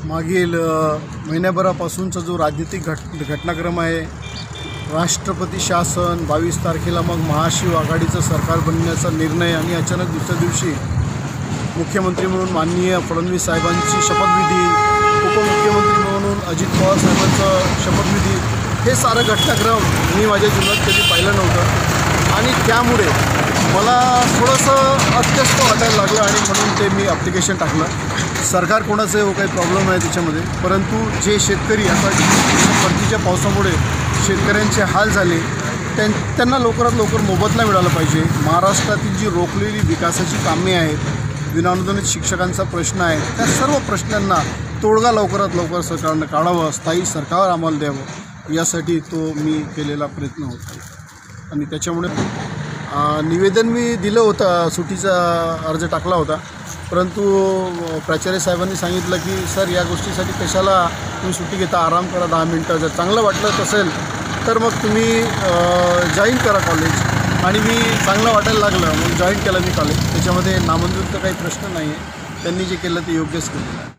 मागील महिन्याभरापासूनचा जो राजनीतिक घटनाक्रम आहे, राष्ट्रपती शासन 22 तारखेला, मग महाशिव आघाडीचं सरकार बनण्याचा निर्णय आणि अचानक दुसऱ्या दिवशी मुख्यमंत्री म्हणून माननीय फडणवीस साहेबांची शपथविधी, उपमुख्यमंत्री म्हणून अजित पवार साहेबांचं शपथविधी, हे सारं घटनाक्रम मी माझ्या जीवनात कधी पाहिलं नव्हतं आणि त्यामुळे मला थोडंसं अस्वस्थ वाटायला लागलं आणि म्हणून ते मी ॲप्लिकेशन टाकलं. सरकार कोणाचं हो, काही प्रॉब्लेम आहे त्याच्यामध्ये, परंतु जे शेतकरी आता परतीच्या पावसामुळे शेतकऱ्यांचे हाल झाले, त्यांना लवकरात लवकर मोबदला मिळाला पाहिजे. महाराष्ट्रातील जी रोखलेली विकासाची कामे आहेत, विनाअनुदानित शिक्षकांचा प्रश्न आहे, त्या सर्व प्रश्नांना तोडगा लवकरात लवकर सरकारनं काढावं, स्थायी सरकार आम्हाला द्यावं, यासाठी तो मी केलेला प्रयत्न होता. आणि त्याच्यामुळे निवेदन मी दिलं होतं, सुट्टीचा अर्ज टाकला होता, परंतु प्राचार्य साहेबांनी सांगितलं की सर, या गोष्टीसाठी कशाला तुम्ही सुट्टी घेता, आराम करा 10 मिनटं, जर चांगलं वाटलं असेल तर मग तुम्ही जॉईन करा कॉलेज. आणि मी चांगलं वाटायला लागलं, मग जॉईन केलं मी कॉलेज. त्याच्यामध्ये नामंजूरचा काही प्रश्न नाही आहे, त्यांनी जे केलं ते योग्यच केलेलं आहे.